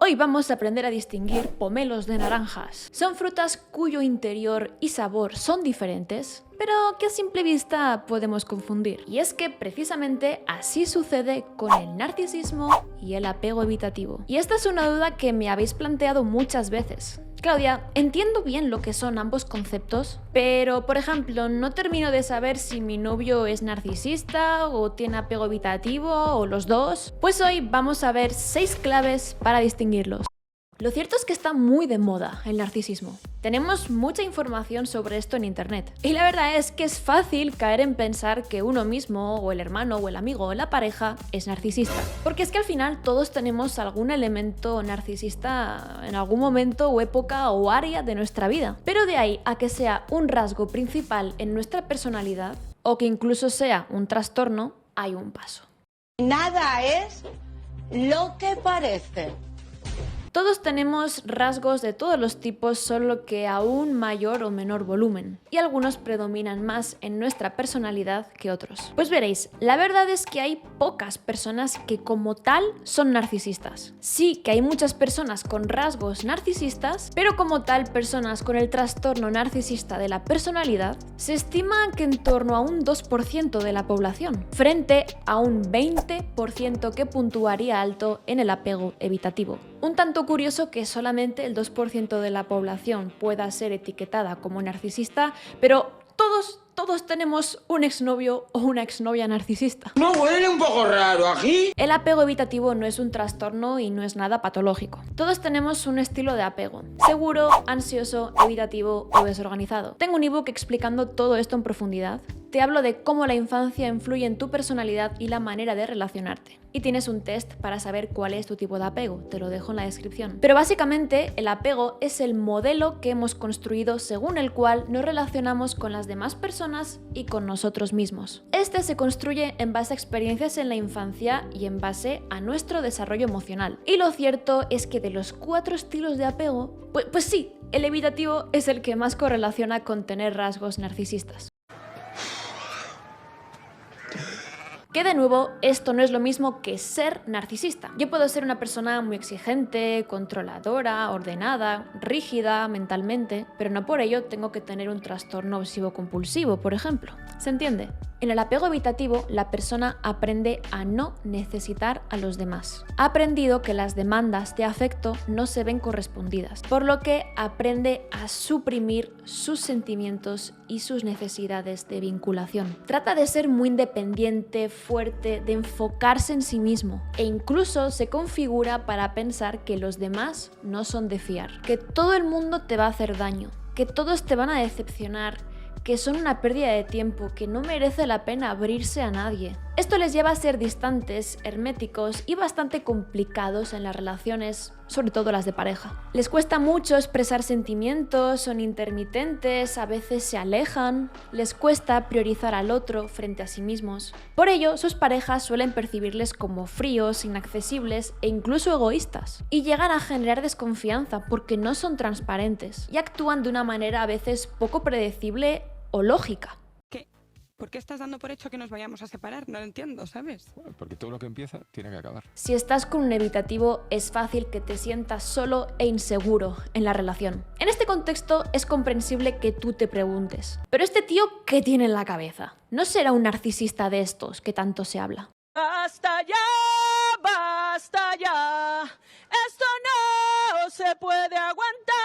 Hoy vamos a aprender a distinguir pomelos de naranjas. Son frutas cuyo interior y sabor son diferentes, pero que a simple vista podemos confundir. Y es que precisamente así sucede con el narcisismo y el apego evitativo. Y esta es una duda que me habéis planteado muchas veces. Claudia, entiendo bien lo que son ambos conceptos, pero por ejemplo, no termino de saber si mi novio es narcisista o tiene apego evitativo o los dos. Pues hoy vamos a ver 6 claves para distinguirlos. Lo cierto es que está muy de moda el narcisismo. Tenemos mucha información sobre esto en internet. Y la verdad es que es fácil caer en pensar que uno mismo, o el hermano, o el amigo, o la pareja es narcisista. Porque es que al final todos tenemos algún elemento narcisista en algún momento o época o área de nuestra vida. Pero de ahí a que sea un rasgo principal en nuestra personalidad, o que incluso sea un trastorno, hay un paso. Nada es lo que parece. Todos tenemos rasgos de todos los tipos, solo que a un mayor o menor volumen, y algunos predominan más en nuestra personalidad que otros. Pues veréis, la verdad es que hay pocas personas que como tal son narcisistas. Sí que hay muchas personas con rasgos narcisistas, pero como tal personas con el trastorno narcisista de la personalidad se estima que en torno a un 2% de la población, frente a un 20% que puntuaría alto en el apego evitativo. Un tanto curioso que solamente el 2% de la población pueda ser etiquetada como narcisista, pero todos tenemos un exnovio o una exnovia narcisista. ¿No huele un poco raro aquí? El apego evitativo no es un trastorno y no es nada patológico. Todos tenemos un estilo de apego: seguro, ansioso, evitativo o desorganizado. Tengo un ebook explicando todo esto en profundidad. Te hablo de cómo la infancia influye en tu personalidad y la manera de relacionarte. Y tienes un test para saber cuál es tu tipo de apego, te lo dejo en la descripción. Pero básicamente el apego es el modelo que hemos construido según el cual nos relacionamos con las demás personas y con nosotros mismos. Este se construye en base a experiencias en la infancia y en base a nuestro desarrollo emocional. Y lo cierto es que de los 4 estilos de apego, pues sí, el evitativo es el que más correlaciona con tener rasgos narcisistas. Que de nuevo, esto no es lo mismo que ser narcisista. Yo puedo ser una persona muy exigente, controladora, ordenada, rígida mentalmente, pero no por ello tengo que tener un trastorno obsesivo-compulsivo, por ejemplo. ¿Se entiende? En el apego evitativo, la persona aprende a no necesitar a los demás. Ha aprendido que las demandas de afecto no se ven correspondidas, por lo que aprende a suprimir sus sentimientos y sus necesidades de vinculación. Trata de ser muy independiente, fuerte, de enfocarse en sí mismo, e incluso se configura para pensar que los demás no son de fiar, que todo el mundo te va a hacer daño, que todos te van a decepcionar, que son una pérdida de tiempo, que no merece la pena abrirse a nadie. Esto les lleva a ser distantes, herméticos y bastante complicados en las relaciones, sobre todo las de pareja. Les cuesta mucho expresar sentimientos, son intermitentes, a veces se alejan, les cuesta priorizar al otro frente a sí mismos. Por ello, sus parejas suelen percibirles como fríos, inaccesibles e incluso egoístas. Y llegan a generar desconfianza porque no son transparentes y actúan de una manera a veces poco predecible o lógica. ¿Qué? ¿Por qué estás dando por hecho que nos vayamos a separar? No lo entiendo, ¿sabes? Porque todo lo que empieza tiene que acabar. Si estás con un evitativo, es fácil que te sientas solo e inseguro en la relación. En este contexto es comprensible que tú te preguntes: ¿pero este tío qué tiene en la cabeza? ¿No será un narcisista de estos que tanto se habla? ¡Basta ya! ¡Basta ya! ¡Esto no se puede aguantar!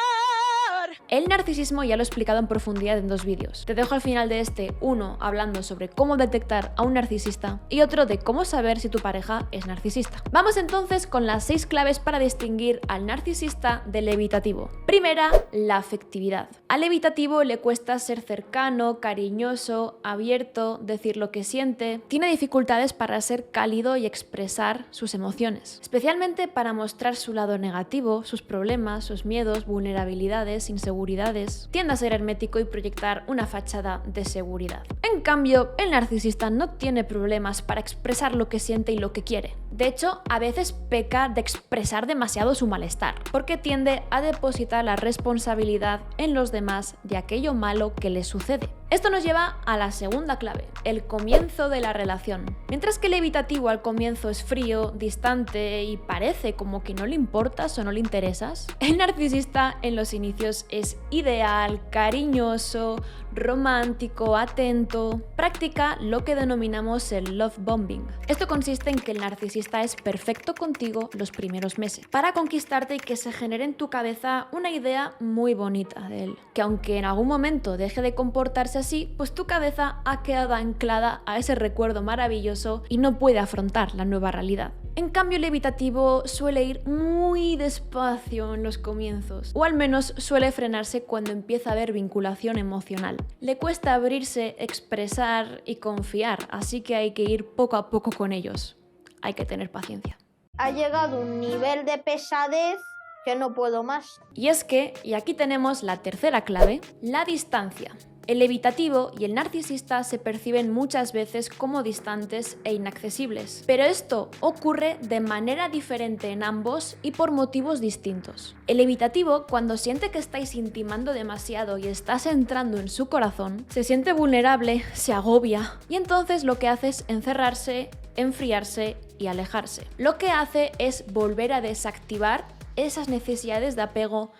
El narcisismo ya lo he explicado en profundidad en 2 vídeos. Te dejo al final de este uno hablando sobre cómo detectar a un narcisista y otro de cómo saber si tu pareja es narcisista. Vamos entonces con las 6 claves para distinguir al narcisista del evitativo. Primera, la afectividad. Al evitativo le cuesta ser cercano, cariñoso, abierto, decir lo que siente. Tiene dificultades para ser cálido y expresar sus emociones, especialmente para mostrar su lado negativo, sus problemas, sus miedos, vulnerabilidades, inseguridades. Tiende a ser hermético y proyectar una fachada de seguridad. En cambio, el narcisista no tiene problemas para expresar lo que siente y lo que quiere. De hecho, a veces peca de expresar demasiado su malestar, porque tiende a depositar la responsabilidad en los demás de aquello malo que le sucede. Esto nos lleva a la segunda clave, el comienzo de la relación. Mientras que el evitativo al comienzo es frío, distante y parece como que no le importas o no le interesas, el narcisista en los inicios es ideal, cariñoso, romántico, atento, practica lo que denominamos el love bombing. Esto consiste en que el narcisista es perfecto contigo los primeros meses, para conquistarte y que se genere en tu cabeza una idea muy bonita de él, que aunque en algún momento deje de comportarse así, pues tu cabeza ha quedado anclada a ese recuerdo maravilloso y no puede afrontar la nueva realidad. En cambio, el evitativo suele ir muy despacio en los comienzos, o al menos suele frenarse cuando empieza a haber vinculación emocional. Le cuesta abrirse, expresar y confiar, así que hay que ir poco a poco con ellos. Hay que tener paciencia. Ha llegado un nivel de pesadez que no puedo más. Y es que, y aquí tenemos la tercera clave, la distancia. El evitativo y el narcisista se perciben muchas veces como distantes e inaccesibles, pero esto ocurre de manera diferente en ambos y por motivos distintos. El evitativo, cuando siente que estáis intimando demasiado y estás entrando en su corazón, se siente vulnerable, se agobia y entonces lo que hace es encerrarse, enfriarse y alejarse. Lo que hace es volver a desactivar esas necesidades de apego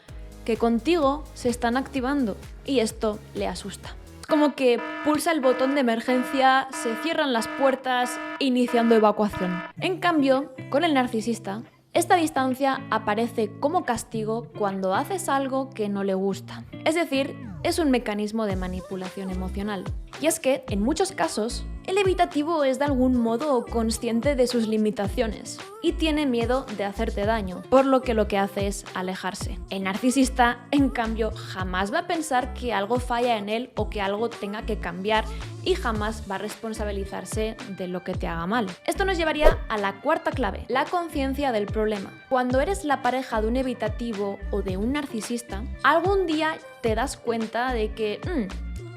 que contigo se están activando y esto le asusta. Como que pulsa el botón de emergencia, se cierran las puertas, iniciando evacuación. En cambio, con el narcisista, esta distancia aparece como castigo cuando haces algo que no le gusta. Es decir, es un mecanismo de manipulación emocional. Y es que, en muchos casos, el evitativo es de algún modo consciente de sus limitaciones y tiene miedo de hacerte daño, por lo que hace es alejarse. El narcisista, en cambio, jamás va a pensar que algo falla en él o que algo tenga que cambiar y jamás va a responsabilizarse de lo que te haga mal. Esto nos llevaría a la cuarta clave, la conciencia del problema. Cuando eres la pareja de un evitativo o de un narcisista, algún día te das cuenta de que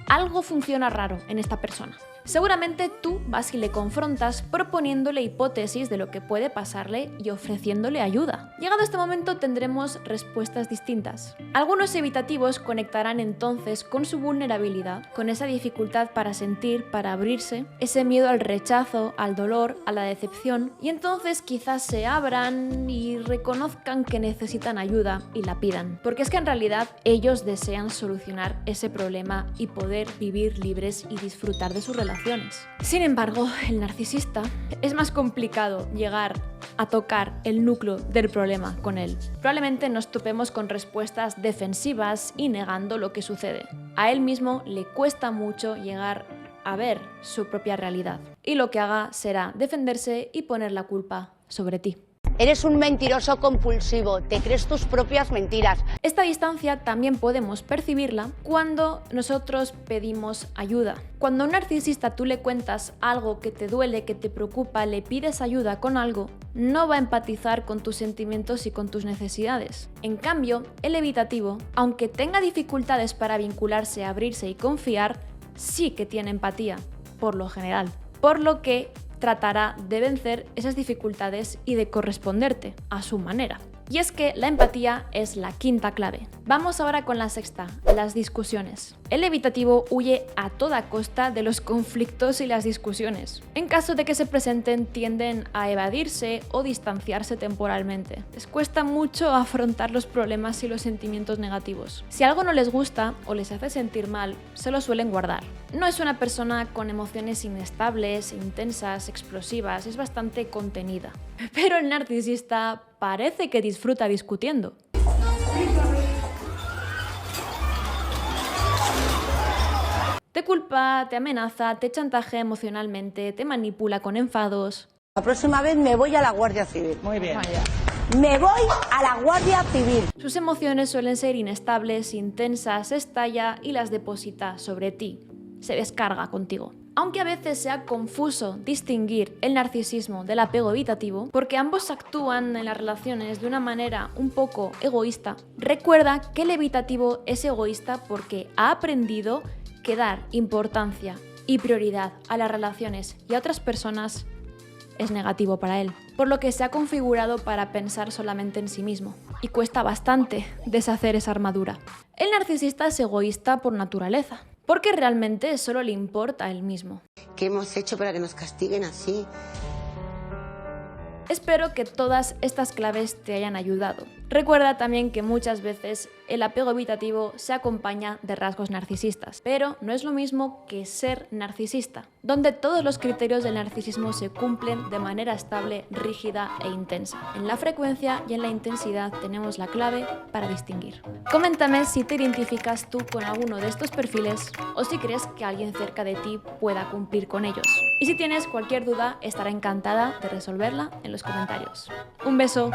algo funciona raro en esta persona. Seguramente tú vas y le confrontas proponiéndole hipótesis de lo que puede pasarle y ofreciéndole ayuda. Llegado este momento tendremos respuestas distintas. Algunos evitativos conectarán entonces con su vulnerabilidad, con esa dificultad para sentir, para abrirse, ese miedo al rechazo, al dolor, a la decepción, y entonces quizás se abran y reconozcan que necesitan ayuda y la pidan. Porque es que en realidad ellos desean solucionar ese problema y poder vivir libres y disfrutar de su relación. Sin embargo, el narcisista es más complicado llegar a tocar el núcleo del problema con él. Probablemente nos topemos con respuestas defensivas y negando lo que sucede. A él mismo le cuesta mucho llegar a ver su propia realidad y lo que haga será defenderse y poner la culpa sobre ti. Eres un mentiroso compulsivo, te crees tus propias mentiras. Esta distancia también podemos percibirla cuando nosotros pedimos ayuda. Cuando a un narcisista tú le cuentas algo que te duele, que te preocupa, le pides ayuda con algo, no va a empatizar con tus sentimientos y con tus necesidades. En cambio, el evitativo, aunque tenga dificultades para vincularse, abrirse y confiar, sí que tiene empatía, por lo general. Por lo que tratará de vencer esas dificultades y de corresponderte a su manera. Y es que la empatía es la quinta clave. Vamos ahora con la sexta, las discusiones. El evitativo huye a toda costa de los conflictos y las discusiones. En caso de que se presenten, tienden a evadirse o distanciarse temporalmente. Les cuesta mucho afrontar los problemas y los sentimientos negativos. Si algo no les gusta o les hace sentir mal, se lo suelen guardar. No es una persona con emociones inestables, intensas, explosivas, es bastante contenida. Pero el narcisista parece que disfruta discutiendo. Te culpa, te amenaza, te chantajea emocionalmente, te manipula con enfados. La próxima vez me voy a la Guardia Civil. Muy bien. Me voy a la Guardia Civil. Sus emociones suelen ser inestables, intensas, estalla y las deposita sobre ti. Se descarga contigo. Aunque a veces sea confuso distinguir el narcisismo del apego evitativo, porque ambos actúan en las relaciones de una manera un poco egoísta, recuerda que el evitativo es egoísta porque ha aprendido que dar importancia y prioridad a las relaciones y a otras personas es negativo para él, por lo que se ha configurado para pensar solamente en sí mismo, y cuesta bastante deshacer esa armadura. El narcisista es egoísta por naturaleza, porque realmente solo le importa a él mismo. ¿Qué hemos hecho para que nos castiguen así? Espero que todas estas claves te hayan ayudado. Recuerda también que muchas veces el apego evitativo se acompaña de rasgos narcisistas, pero no es lo mismo que ser narcisista, donde todos los criterios del narcisismo se cumplen de manera estable, rígida e intensa. En la frecuencia y en la intensidad tenemos la clave para distinguir. Coméntame si te identificas tú con alguno de estos perfiles o si crees que alguien cerca de ti pueda cumplir con ellos. Y si tienes cualquier duda, estaré encantada de resolverla en los comentarios. Un beso.